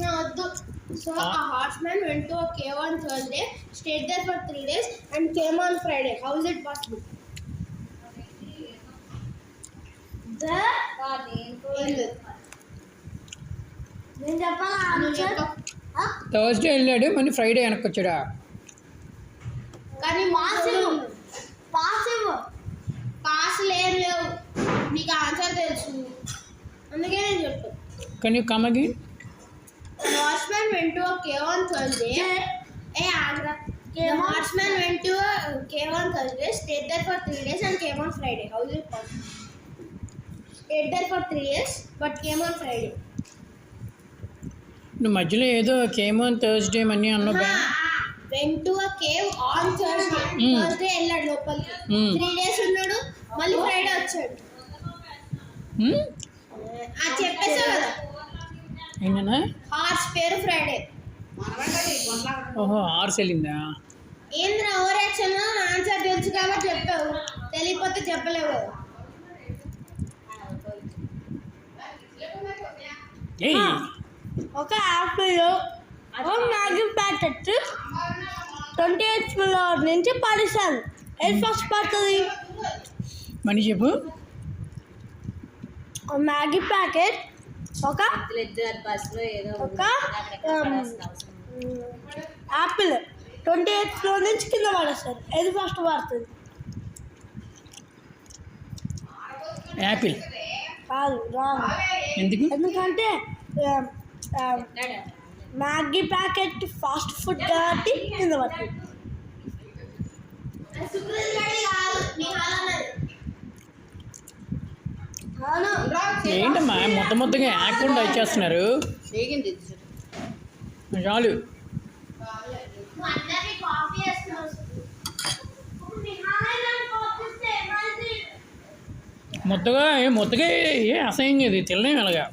So a horseman went to a cave on Thursday, stayed there for 3 days, and came on Friday. How is it possible? Thursday వెళ్ళాడు మళ్ళీ Friday వెనక్కి వచ్చాడా? కానీ పాస్లు ఏం లేవు, నీకు ఆన్సర్ తెలుసు అందుకే నేను చెప్పాను. Can you come again? The horseman went to a cave on Thursday. The horseman went to a cave on Thursday, stayed there for 3 days, and came on Friday. How is it possible? Stayed there for 3 days, but came on Friday. నువ్వు మధ్యలో ఏదో came on Thursday money అన్నావు. Went to a cave on Thursday. Thursday వెళ్ళాడు లోపలికి, 3 days ఉన్నాడు, మళ్ళీ Friday వచ్చాడు. చెప్పేసా కదా ఏంటన్నా? హార్స్ పేరు ఫ్రైడే. ఓహో, హార్స్ వెళ్ళిందా? ఏంద్రా ఓవర్ యాక్షన్? ఆన్సర్ తెలుసు కాబట్టి చెప్పావు, తెలియకపోతే చెప్పలేవు. ఒక యాపిల్ మ్యాగీ ప్యాకెట్ 28 ఫ్లోర్ నుంచి పడేసాను. ఏది ఫస్ట్ పడుతుంది? మనీ చెప్పు. మ్యాగీ ప్యాకెట్ ఒక యాపిల్ 28 ఫ్లోర్ నుంచి కింద పడేస్తారు. ఏది ఫస్ట్ పడుతుంది? యాపిల్ కాదు, రాంగ్. ఎందుకు? ఎందుకంటే మ్యాగీ ప్యాకెట్ ఫాస్ట్ ఫుడ్ కాబట్టి కింద పడుతుంది. ఏంటమ్మా మొత్తగా యాక్కుండా ఇచ్చేస్తున్నారు? చాలు. మొత్తగా ఏ అసహ్యంగా ఇది తినలేం అలాగా.